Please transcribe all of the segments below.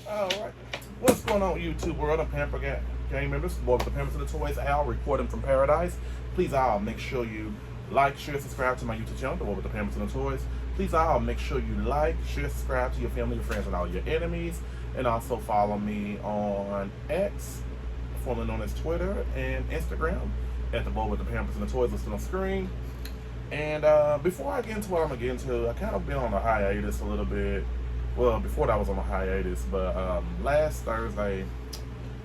Alright. What's going on, YouTube world? I'm Pamper Gang members. Boy with the Pampers and the Toys, Al, reporting from paradise. Please, all make sure you like, share, subscribe to my YouTube channel, The Boy with the Pampers and the Toys. Please, all make sure you like, share, subscribe to your family, your friends, and all your enemies. And also follow me on X, formerly known as Twitter, and Instagram at The Boy with the Pampers and the Toys listed on screen. And before I get into what I'm going to get into, I kind of been on a hiatus a little bit. Well, before that I was on a hiatus, but last Thursday,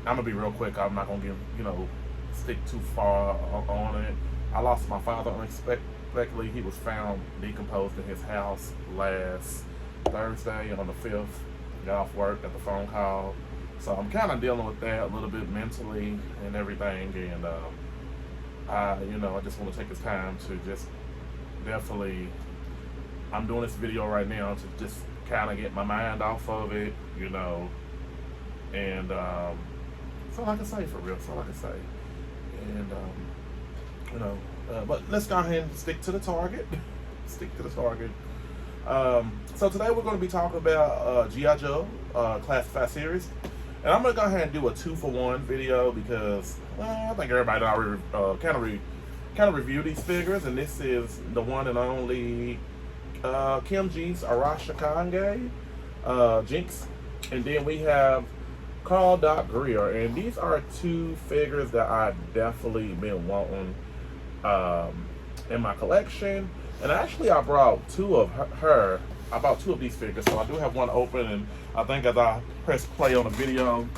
I'm gonna be real quick. I'm not gonna stick too far on it. I lost my father unexpectedly. He was found decomposed in his house last Thursday on the 5th. Got off work, got the phone call, so I'm kind of dealing with that a little bit mentally and everything. And I just want to take this time to just definitely. I'm doing this video right now to just kind of get my mind off of it, and that's all I can say for real. That's all I can say. And but let's go ahead and stick to the target. Stick to the target. So today we're going to be talking about G.I. Joe Classified series, and I'm going to go ahead and do a 2-for-1 video because I think everybody already kind of reviewed these figures, and this is the one and only Kim Jinx Arashikage, Jinx, and then we have Carl Doc Grier, and these are two figures that I definitely been wanting in my collection. And actually, I brought two of her. I bought two of these figures, so I do have one open. And I think as I pressed play on the video,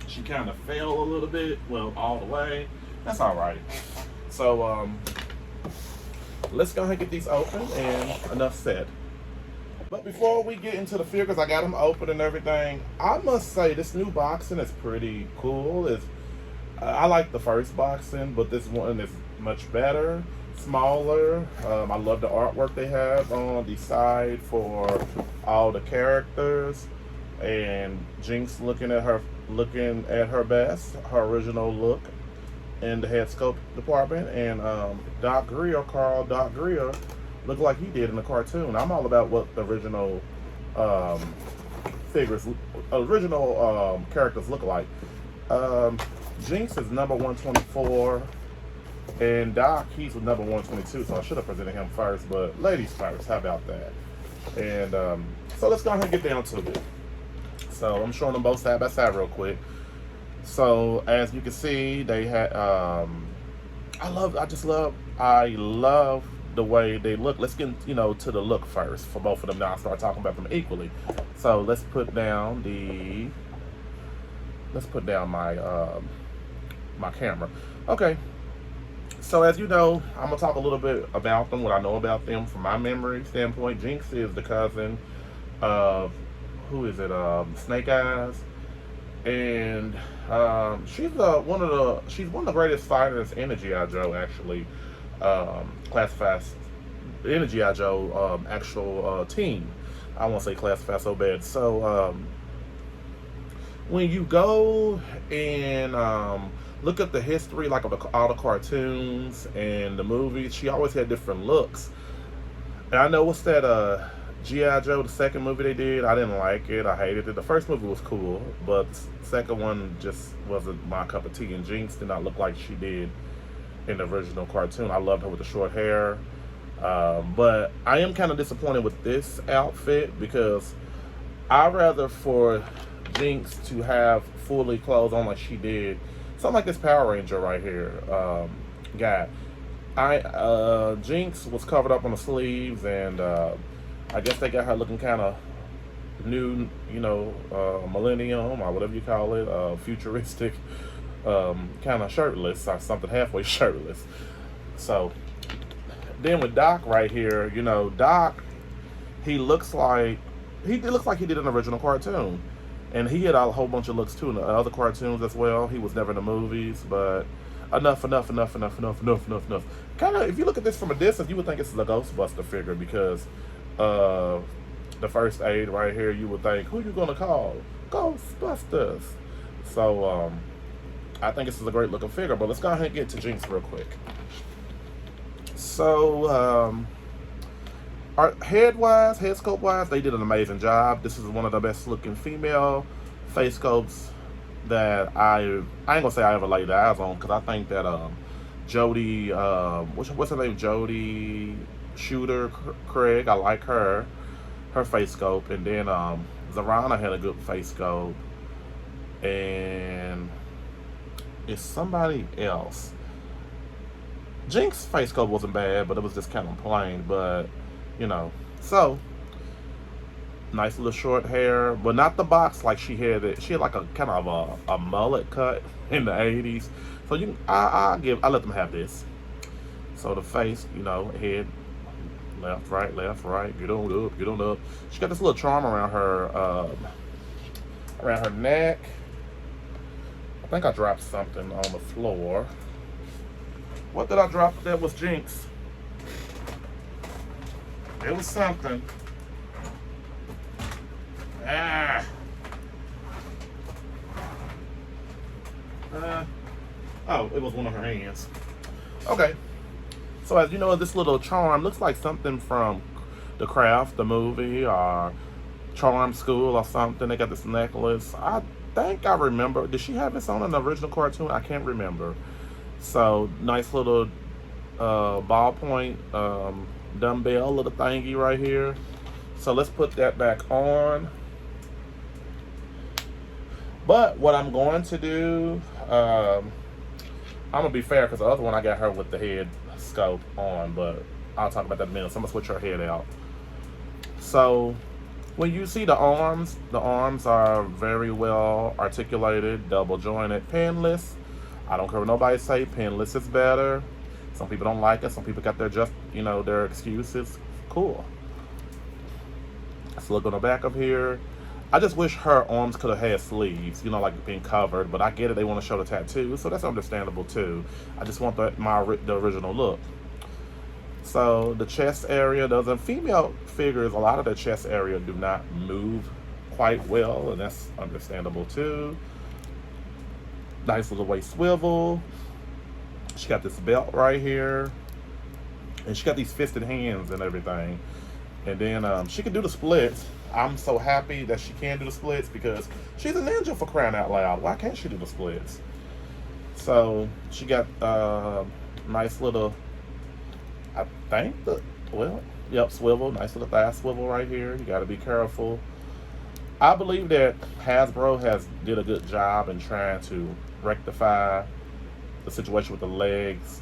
she kind of fell a little bit. Well, all the way. That's all right. So let's go ahead and get these open, and enough said. But before we get into the figures, I got them open and everything. I must say this new boxing is pretty cool. I like the first boxing, but this one is much better, smaller. I love the artwork they have on the side for all the characters, and Jinx looking at her best, her original look in the head sculpt department, and Carl Doc Grier, looked like he did in the cartoon. I'm all about what the original characters look like. Jinx is number 124, and Doc, he's with number 122, so I should have presented him first, but ladies first, how about that? And so let's go ahead and get down to it. So I'm showing them both side by side real quick. So as you can see, they had I love the way they look. Let's get to the look first for both of them. Now I'll start talking about them equally. So let's put down my my camera. Okay. So as you know, I'm gonna talk a little bit about them, what I know about them from my memory standpoint. Jinx is the cousin of Snake Eyes. And she's one of the greatest fighters in the G.I. Joe, actually, classified in the G.I. Joe actual team. I won't say classified so bad. So when you go and look at the history, like of all the cartoons and the movies, she always had different looks. And I know what's that G.I. Joe, the second movie they did, I didn't like it. I hated it. The first movie was cool, but the second one just wasn't my cup of tea. And Jinx did not look like she did in the original cartoon. I loved her with the short hair. But I am kind of disappointed with this outfit because I'd rather for Jinx to have fully clothes on like she did. Something like this Power Ranger right here guy. Jinx was covered up on the sleeves, and I guess they got her looking kind of new, millennium or whatever you call it, futuristic, kind of shirtless or something halfway shirtless. So then with Doc right here, Doc, he looks like he did an original cartoon, and he had a whole bunch of looks too in the other cartoons as well. He was never in the movies, but enough. Kind of, if you look at this from a distance, you would think it's a Ghostbuster figure because the first aid right here, you would think, who you gonna call? Ghostbusters. So I think this is a great looking figure, but let's go ahead and get to Jinx real quick. So head sculpt wise, they did an amazing job. This is one of the best looking female face sculpts that I ain't gonna say I ever laid eyes on, because I think that Jody, what's her name, Jody Shooter Craig, I like her face sculpt, and then Zarana had a good face sculpt, and it's somebody else. Jinx face sculpt wasn't bad, but it was just kind of plain, but you know. So nice little short hair, but not the box like she had it. She had like a kind of a mullet cut in the 80s. So I let them have this. So the face, you know, head, left, right, get on up, get on up. She got this little charm around her neck. I think I dropped something on the floor. What did I drop? That was Jinx. It was something. Oh, it was one of her hands. Okay. So as you know, this little charm looks like something from The Craft, the movie, or Charm School or something. They got this necklace. I think I remember. Did she have this on in the original cartoon? I can't remember. So nice little ballpoint dumbbell little thingy right here. So let's put that back on. But what I'm going to do, I'm gonna be fair, because the other one I got her with the head scope on, but I'll talk about that in a minute. So I'm gonna switch her head out. So when you see the arms are very well articulated, double jointed, pinless. I don't care what nobody say, pinless is better. Some people don't like it. Some people got their excuses. Cool. Let's look on the back of here. I just wish her arms could have had sleeves, like being covered. But I get it, they want to show the tattoo, so that's understandable too. I just want the original look. So the chest area doesn't. Female figures, a lot of the chest area do not move quite well, and that's understandable too. Nice little waist swivel. She got this belt right here, and she got these fisted hands and everything. And then she can do the splits. I'm so happy that she can do the splits, because she's a ninja, for crying out loud. Why can't she do the splits? So she got nice little, I think swivel. Nice little thigh swivel right here. You got to be careful. I believe that Hasbro did a good job in trying to rectify the situation with the legs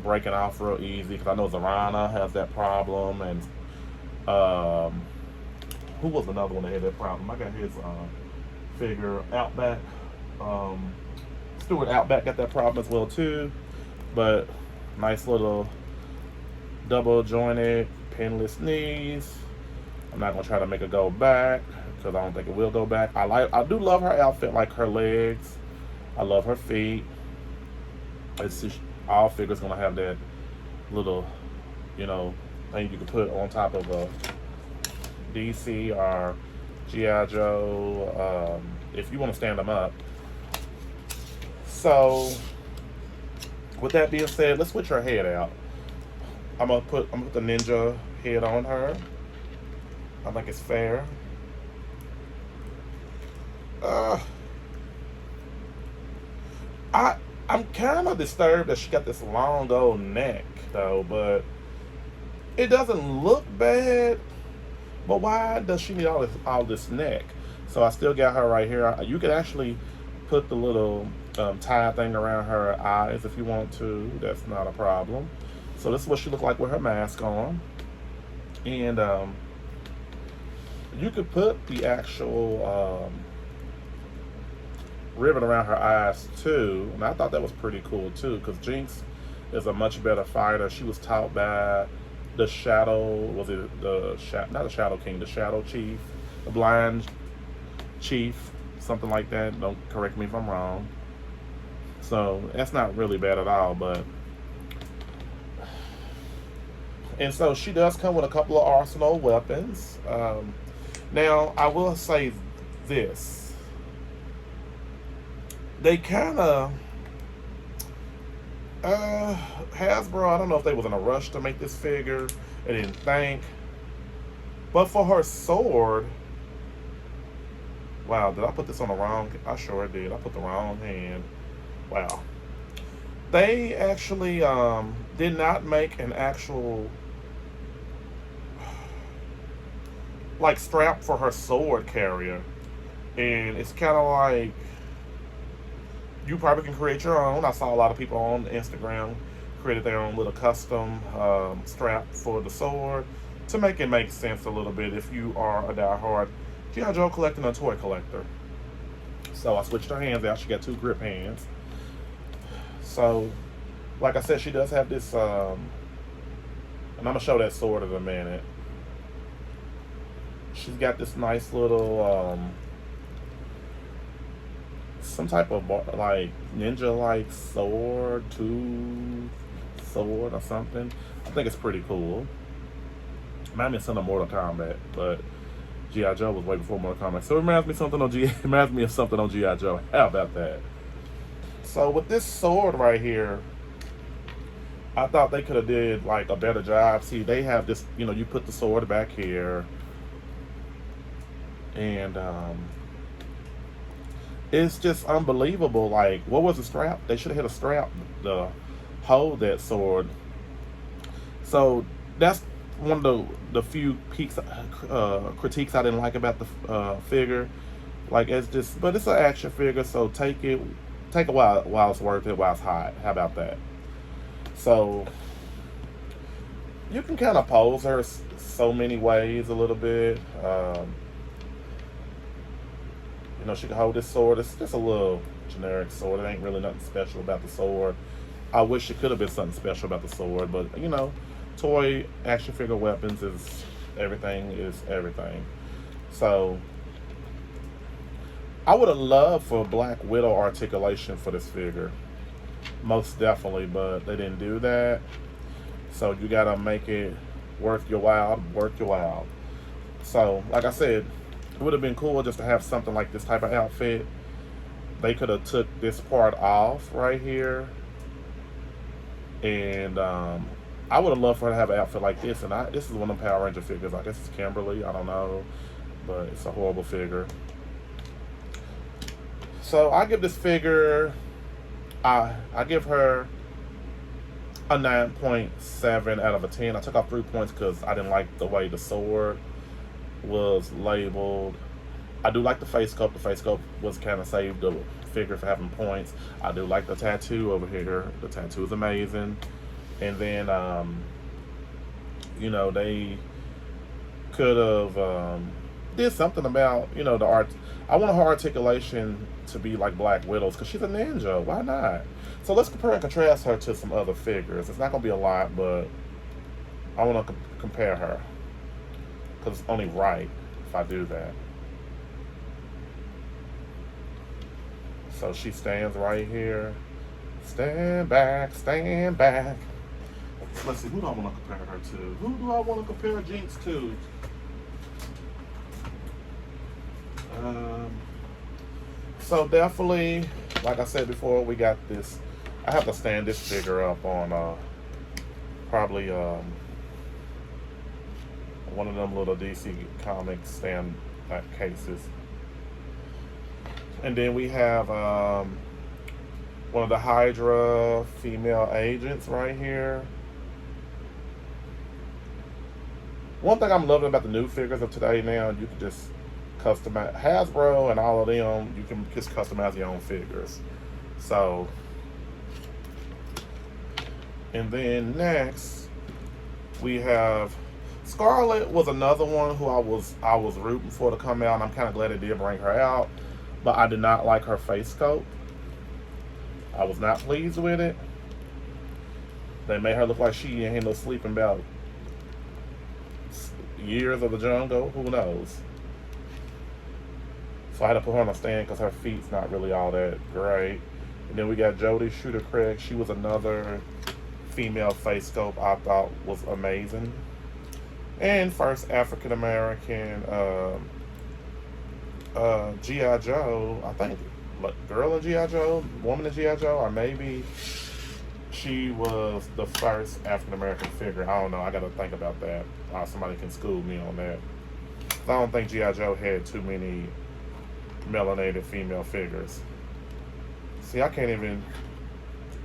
breaking off real easy, because I know Zarana has that problem, and who was another one that had that problem? I got his figure, Outback. Stuart Outback got that problem as well too. But nice little double jointed pinless knees. I'm not gonna try to make it go back, because I don't think it will go back. I do love her outfit, like her legs. I love her feet. It's just, all figures gonna have that little, thing you can put on top of a DC or G.I. Joe, if you want to stand them up. So with that being said, let's switch her head out. I'm gonna put the ninja head on her. I think it's fair. I'm kind of disturbed that she got this long old neck though, but it doesn't look bad. But why does she need all this neck? So I still got her right here. You can actually put the little tie thing around her eyes if you want to. That's not a problem. So this is what she looked like with her mask on. And you could put the actual ribbon around her eyes too. And I thought that was pretty cool too, because Jinx is a much better fighter. She was taught by the Shadow, not the Shadow King, the Shadow Chief, the Blind Chief, something like that. Don't correct me if I'm wrong. So that's not really bad at all, and so she does come with a couple of arsenal weapons. Now I will say this: they kind of Hasbro, I don't know if they was in a rush to make this figure. They didn't think, But for her sword, wow, did I put this on the wrong? I sure did. I put the wrong hand. Wow. They actually did not make an actual like strap for her sword carrier, and it's kind of like you probably can create your own. I saw a lot of people on Instagram created their own little custom strap for the sword to make it make sense a little bit if you are a diehard G.I. Joe collector and a toy collector. So I switched her hands out. She got 2 grip hands. So, like I said, she does have this, and I'm going to show that sword in a minute. She's got this nice little, some type of like ninja-like sword, tooth sword or something. I think it's pretty cool. Might be some of Mortal Kombat, but G.I. Joe was way before Mortal Kombat, so it reminds me of something on G.I. Joe. How about that? So with this sword right here, I thought they could have did like a better job. See, they have this, you put the sword back here, and it's just unbelievable. Like, what was the strap? They should have had a strap to hold that sword. So that's one of the few critiques I didn't like about the figure. Like, it's just, but it's an action figure, so take a while it's worth it while it's hot. How about that? So you can kind of pose her so many ways a little bit. She can hold this sword. It's just a little generic sword. It ain't really nothing special about the sword. I wish it could have been something special about the sword, but toy action figure weapons is everything. So I would have loved for Black Widow articulation for this figure, most definitely, but they didn't do that. So you gotta make it worth your while. So, like I said, it would have been cool just to have something like this type of outfit. They could have took this part off right here, and I would have loved for her to have an outfit like this. And this is one of the Power Ranger figures. I guess it's Kimberly. I don't know, but it's a horrible figure. So I give this figure, I give her a 9.7 out of a 10. I took off 3 points because I didn't like the way the sword was labeled. I do like the face sculpt. The face sculpt was kind of saved the figure for having points. I do like the tattoo over here. The tattoo is amazing. And then, they could have did something about, the art. I want her articulation to be like Black Widow's because she's a ninja. Why not? So let's compare and contrast her to some other figures. It's not going to be a lot, but I want to compare her because it's only right if I do that. So she stands right here. Stand back, stand back. Let's see, who do I want to compare her to? Who do I want to compare Jinx to? So definitely, like I said before, we got this. I have to stand this figure up on probably one of them little DC Comics stand cases. And then we have one of the Hydra female agents right here. One thing I'm loving about the new figures of today now, you can just customize Hasbro and all of them. You can just customize your own figures. So, and then next we have Scarlet. Was another one who I was rooting for to come out, and I'm kind of glad it did bring her out. But I did not like her face sculpt. I was not pleased with it. They made her look like she ain't no sleeping about years of the jungle. Who knows? So I had to put her on a stand because her feet's not really all that great. And then we got Jodie Shooter-Craig. She was another female face sculpt I thought was amazing. And first African American G.I. Joe, I think, girl in G.I. Joe, woman in G.I. Joe, or maybe she was the first African American figure. I don't know. I got to think about that. Somebody can school me on that. I don't think G.I. Joe had too many melanated female figures. See, I can't even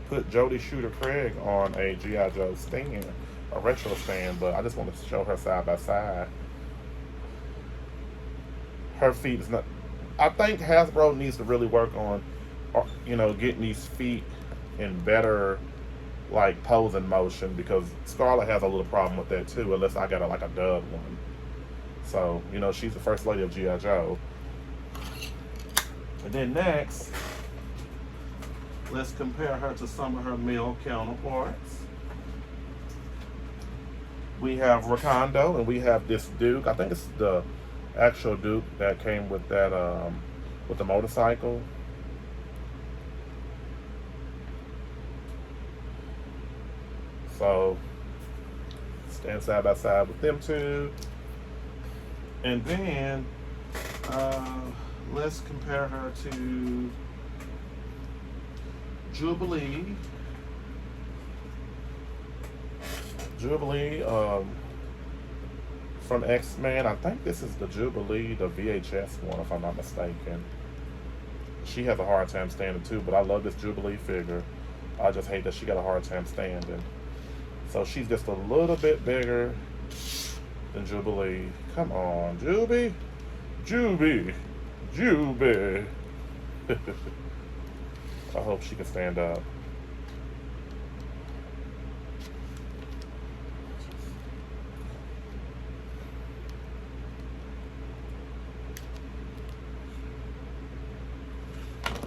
put Jodie Shooter Craig on a G.I. Joe stand, a retro stand, but I just wanted to show her side by side. Her feet is not. I think Hasbro needs to really work on, getting these feet in better, like, posing motion, because Scarlett has a little problem with that too, unless I got a dub one. So, she's the first lady of G.I. Joe. And then next, let's compare her to some of her male counterparts. We have Rakondo, and we have this Duke. I think it's the actual Duke that came with that, with the motorcycle. So, stand side by side with them two. And then, let's compare her to Jubilee. Jubilee, from X-Men. I think this is the Jubilee, the VHS one, if I'm not mistaken. She has a hard time standing too, but I love this Jubilee figure. I just hate that she got a hard time standing. So she's just a little bit bigger than Jubilee. Come on, Juby. Juby. Juby. I hope she can stand up.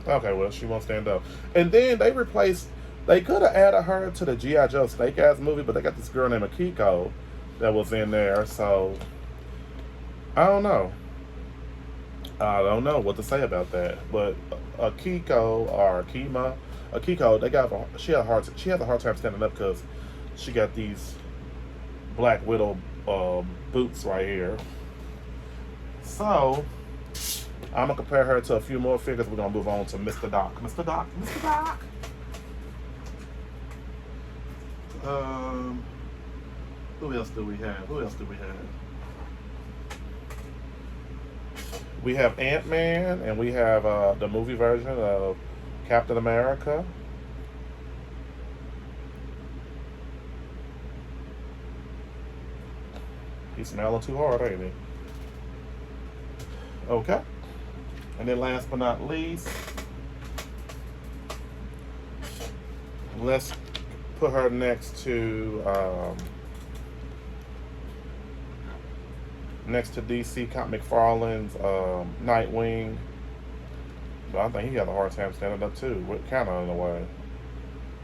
Okay, well, she won't stand up. And then they could have added her to the G.I. Joe Snake Eyes movie, but they got this girl named Akiko that was in there, so I don't know. I don't know what to say about that. But Akiko or Akiko, she has a hard time standing up because she got these Black Widow boots right here. So I'm gonna compare her to a few more figures. We're gonna move on to Mr. Doc. Mr. Doc. Mr. Doc. Who else do we have? We have Ant-Man, and we have the movie version of Captain America. He's smelling too hard, ain't he? Okay. And then last but not least, let's put her next to DC McFarlane's Nightwing. But I think he has a hard time standing up too, kind of in a way.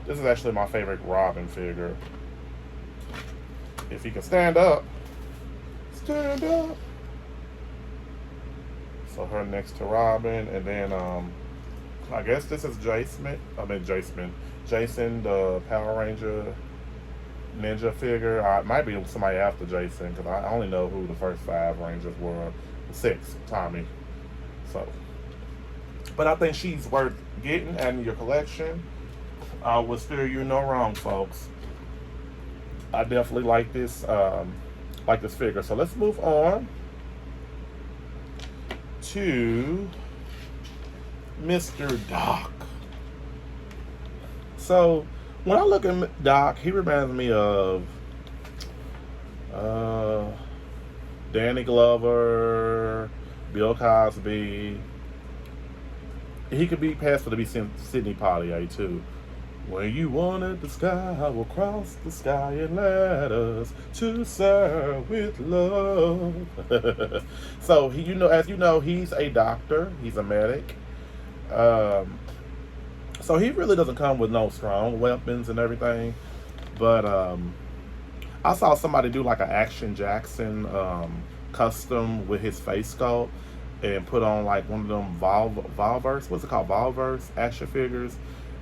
This is actually my favorite Robin figure. If he can stand up, stand up. So her next to Robin, and then I guess this is Jason, the Power Ranger ninja figure. It might be somebody after Jason, because I only know who the first 5 Rangers were. 6, Tommy. So, but I think she's worth getting, adding your collection. I will steer you no wrong, folks. I definitely like this figure. So let's move on to Mr. Doc. So when I look at Doc, he reminds me of Danny Glover, Bill Cosby. He could be passed for to be Sidney Poitier too. When you wanted the sky, I will cross the sky and let us to serve with love. So as you know, he's a doctor. He's a medic. So he really doesn't come with no strong weapons and everything. But I saw somebody do like an Action Jackson custom with his face sculpt and put on like one of them Volverse. What's it called? Volverse action figures.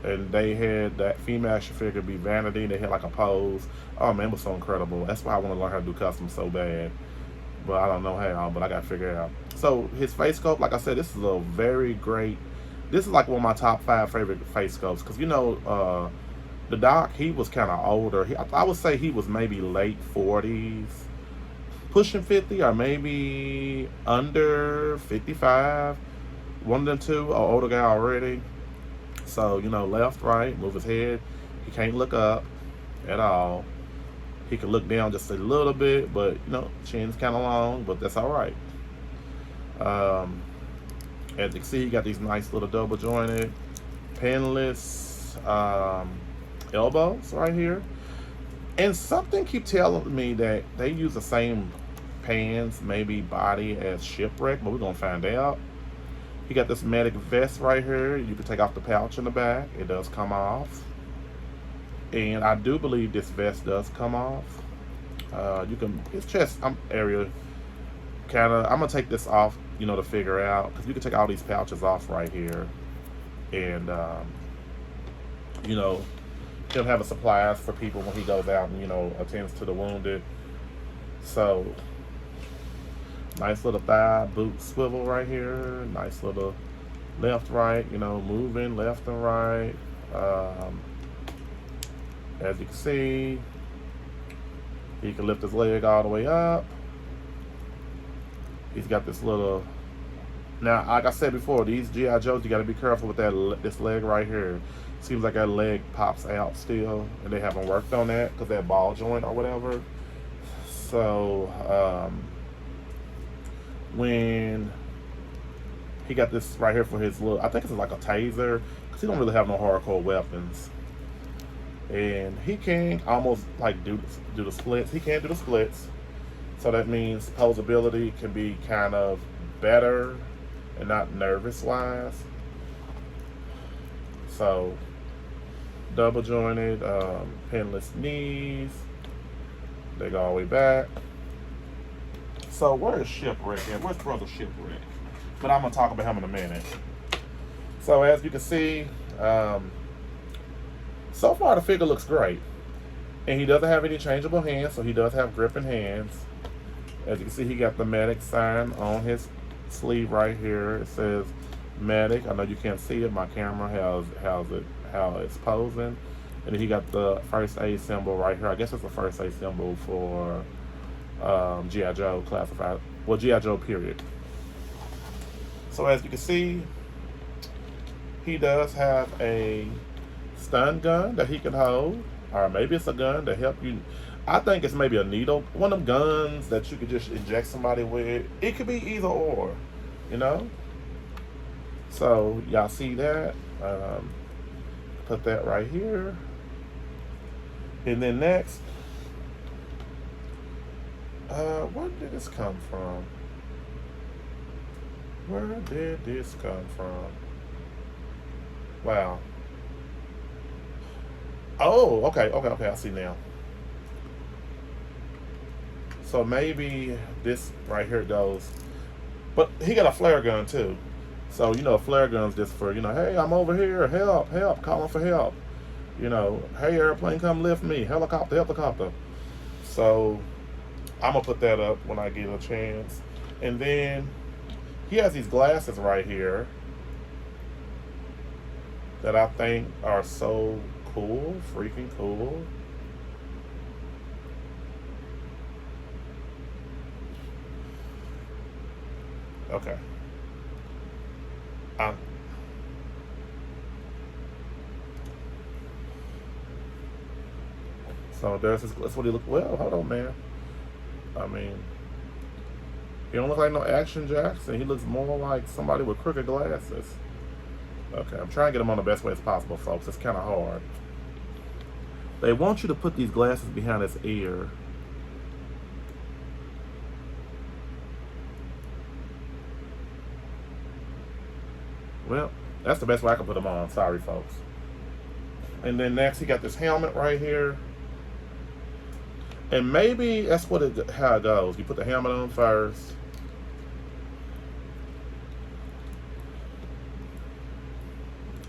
And they had that female action figure be Vanity. They had like a pose. Oh man, it was so incredible. That's why I want to learn how to do customs so bad. But I don't know how, but I got to figure it out. So his face sculpt, like I said, this is a very great. This is like one of my top 5 favorite face sculpts. Because the Doc, he was kind of older. I would say he was maybe late 40s. pushing 50 or maybe under 55. One of them two, an older guy already. So, left, right, move his head. He can't look up at all. He can look down just a little bit, but, chin's kind of long, but that's all right. As you can see, he got these nice little double jointed, pinless elbows right here. And something keep telling me that they use the same pants, maybe body as Shipwreck, but we're going to find out. He got this medic vest right here. You can take off the pouch in the back. It does come off. And I do believe this vest does come off. His chest area, I'm going to take this off, to figure out. Because you can take all these pouches off right here. And, he'll have a supplies for people when he goes out and, attends to the wounded. So, nice little thigh boot swivel right here. Nice little left, right, moving left and right. As you can see, he can lift his leg all the way up. He's got this little... Now, like I said before, these G.I. Joes, you got to be careful with this leg right here. Seems like that leg pops out still, and they haven't worked on that because that ball joint or whatever. So, when he got this right here for his little, I think it's like a taser, because he don't really have no hardcore weapons. And he can almost like do the splits. He can't do the splits. So that means posability can be kind of better and not nervous wise. So double jointed, pinless knees. They go all the way back. So where is Shipwreck at? Where's Brother Shipwreck? But I'm gonna talk about him in a minute. So as you can see, so far the figure looks great. And he doesn't have any changeable hands, so he does have gripping hands. As you can see, he got the medic sign on his sleeve right here. It says medic. I know you can't see it. My camera how it's posing. And then he got the first aid symbol right here. I guess it's the first aid symbol for G.I. Joe classified. Well, G.I. Joe period. So as you can see, he does have a stun gun that he can hold. Or maybe it's a gun to help you. I think it's maybe a needle. One of them guns that you could just inject somebody with. It could be either or, So, y'all see that? Put that right here. And then next, where did this come from? Where did this come from? Wow. Oh, okay, I see now. So maybe this right here goes, but he got a flare gun too. So, a flare gun's just for, hey, I'm over here, help, calling for help. Hey, airplane, come lift me, helicopter. So, I'm gonna put that up when I get a chance. And then, he has these glasses right here that I think are so cool, freaking cool. Okay. So that's what he look. Well, hold on, man. I mean, he don't look like no Action Jackson. He looks more like somebody with crooked glasses. Okay, I'm trying to get him on the best way as possible, folks. It's kind of hard. They want you to put these glasses behind his ear. Well, that's the best way I can put them on. Sorry, folks. And then next, he got this helmet right here. And maybe that's how it goes. You put the helmet on first.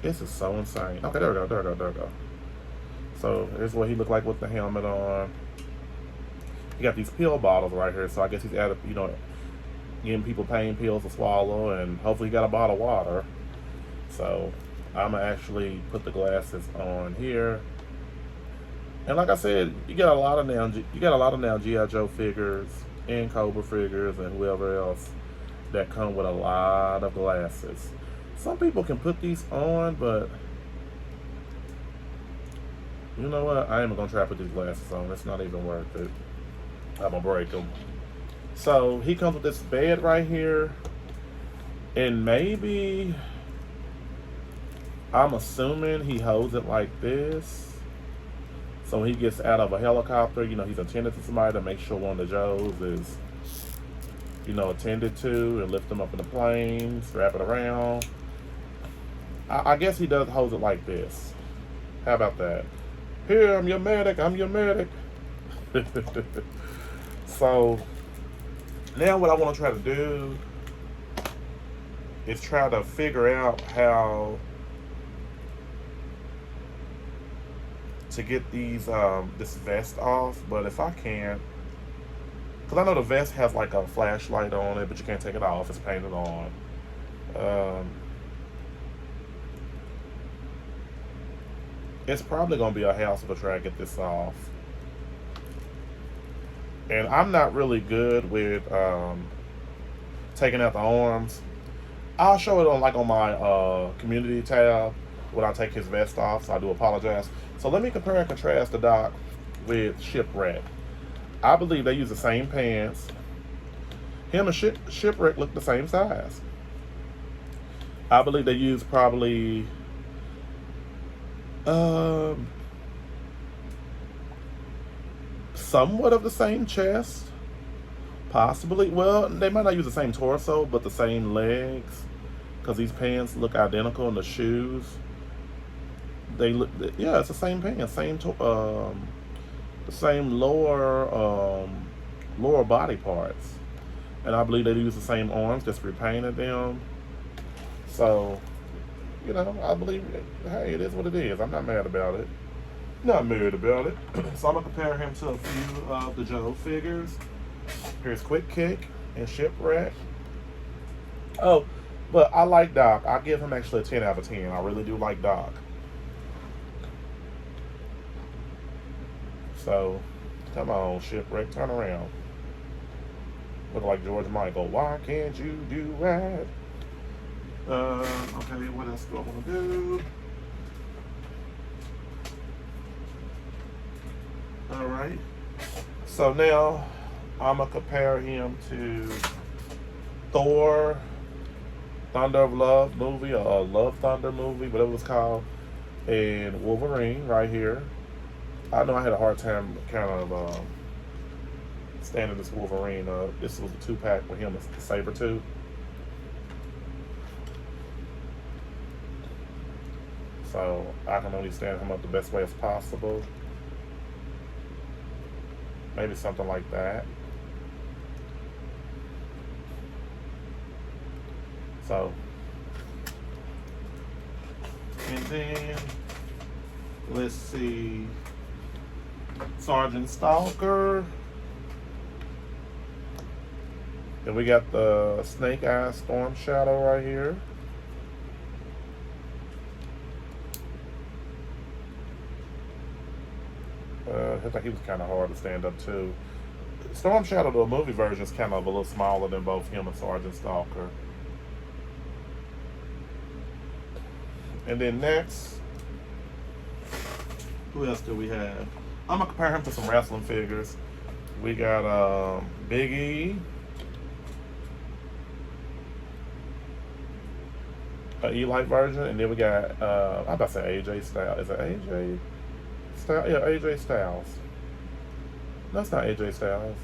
This is so insane. Okay, there we go. So here's what he looked like with the helmet on. He got these pill bottles right here. So I guess he's added, giving people pain pills to swallow, and hopefully he got a bottle of water. So I'm gonna actually put the glasses on here. And like I said, you got a lot of now G.I. Joe figures and Cobra figures and whoever else that come with a lot of glasses. Some people can put these on, but you know what? I ain't even gonna try to put these glasses on. It's not even worth it. I'm gonna break them. So he comes with this bed right here, and maybe I'm assuming he holds it like this. So when he gets out of a helicopter, you know, he's attended to somebody to make sure one of the Joes is, you know, attended to, and lift them up in the plane, strap it around. I guess he does hold it like this. How about that? Here, I'm your medic. I'm your medic. So now what I want to try to do is try to figure out how to get these this vest off. But if I can't, because I know the vest has like a flashlight on it, but you can't take it off. It's painted on. It's probably going to be a hassle to try to get this off. And I'm not really good with taking out the arms. I'll show it on like on my community tab when I take his vest off, so I do apologize. So let me compare and contrast the Doc with Shipwreck. I believe they use the same pants. Him and Shipwreck look the same size. I believe they use probably somewhat of the same chest, possibly. Well, they might not use the same torso, but the same legs, because these pants look identical, and the shoes, they look, yeah, it's the same pants, the same lower body parts, and I believe they use the same arms, just repainted them. So, you know, I believe, hey, it is what it is. I'm not mad about it. Not mad about it. So I'm going to compare him to a few of the Joe figures. Here's Quick Kick and Shipwreck. Oh, but I like Doc. I give him actually a 10 out of 10. I really do like Doc. So, come on, Shipwreck, turn around. Look like George Michael. Why can't you do that? Okay, what else do I want to do? Alright. So now I'm going to compare him to Thor, Thunder of Love movie, or Love Thunder movie, whatever it's called, and Wolverine right here. I know I had a hard time kind of standing this Wolverine. This was a 2-pack with him, the Sabretooth. So I can only stand him up the best way as possible. Maybe something like that. So, and then let's see, Sergeant Stalker. Then we got the Snake Eye Storm Shadow right here. I think he was kind of hard to stand up to. Storm Shadow, the movie version, is kind of a little smaller than both him and Sergeant Stalker. And then next, who else do we have? I'm gonna compare him to some wrestling figures. We got Big E, E-Light version, and then we got I'm about to say AJ Styles. Is it AJ? Yeah, AJ Styles. No, it's not AJ Styles.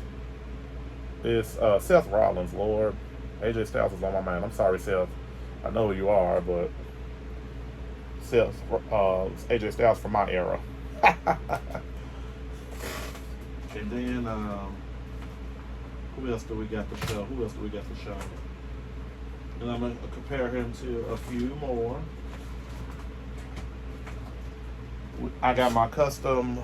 It's Seth Rollins, Lord. AJ Styles is on my mind. I'm sorry, Seth. I know who you are, but Seth, AJ Styles from my era. And then, who else do we got to show? And I'm going to compare him to a few more. I got my custom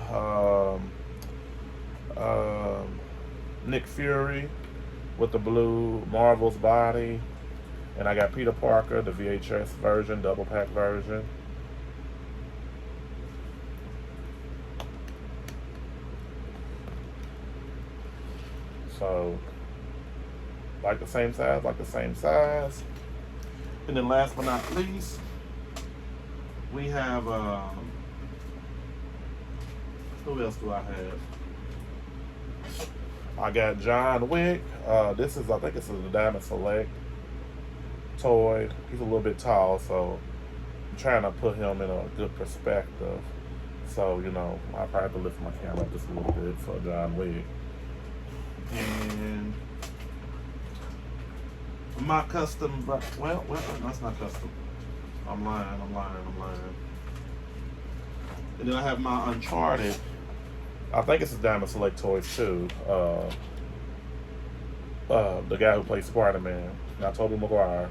Nick Fury with the blue Marvel's body, and I got Peter Parker, the VHS version, double pack version. So Like the same size, like the same size. And then last but not least, we have, who else do I have? I got John Wick. I think this is a Diamond Select toy. He's a little bit tall, so I'm trying to put him in a good perspective. So, you know, I probably have to lift my camera up just a little bit for John Wick. And my custom, well, that's not custom. I'm lying. And then I have my Uncharted. I think it's a Diamond Select Toys too. The guy who plays Spider-Man, not Tobey Maguire,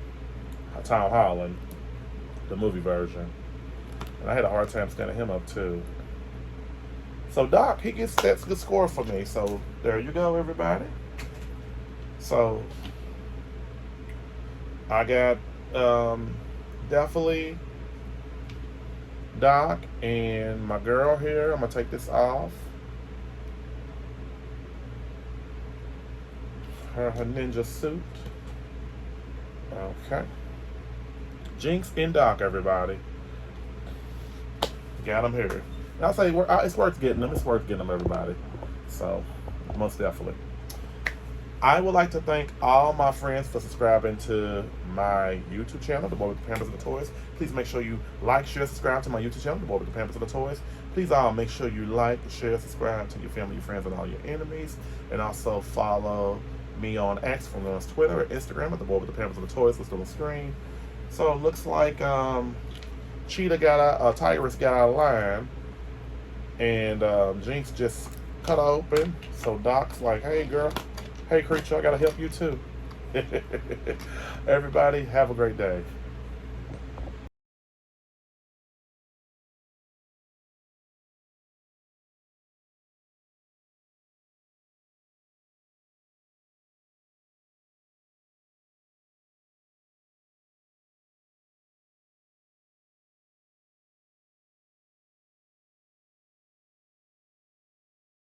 Tom Holland, the movie version. And I had a hard time standing him up too. So Doc, he gets that's a good score for me. So there you go, everybody. So I got definitely Doc and my girl here. I'm gonna take this off. Her ninja suit. Okay. Jinx and Doc, everybody. Got them here. And I'll say it's worth getting them. It's worth getting them, everybody. So, most definitely. I would like to thank all my friends for subscribing to my YouTube channel, The Boy with the Pampers and the Toys. Please make sure you like, share, subscribe to my YouTube channel, The Boy with the Pampers and the Toys. Please all make sure you like, share, subscribe to your family, your friends, and all your enemies. And also follow me on X, from on Twitter, Instagram at The Boy with the Pampers and the Toys, listed on the screen. So it looks like Cheetah Tigress got out of line, and Jinx just cut her open. So Doc's like, hey girl, hey creature, I gotta help you too. Everybody, have a great day.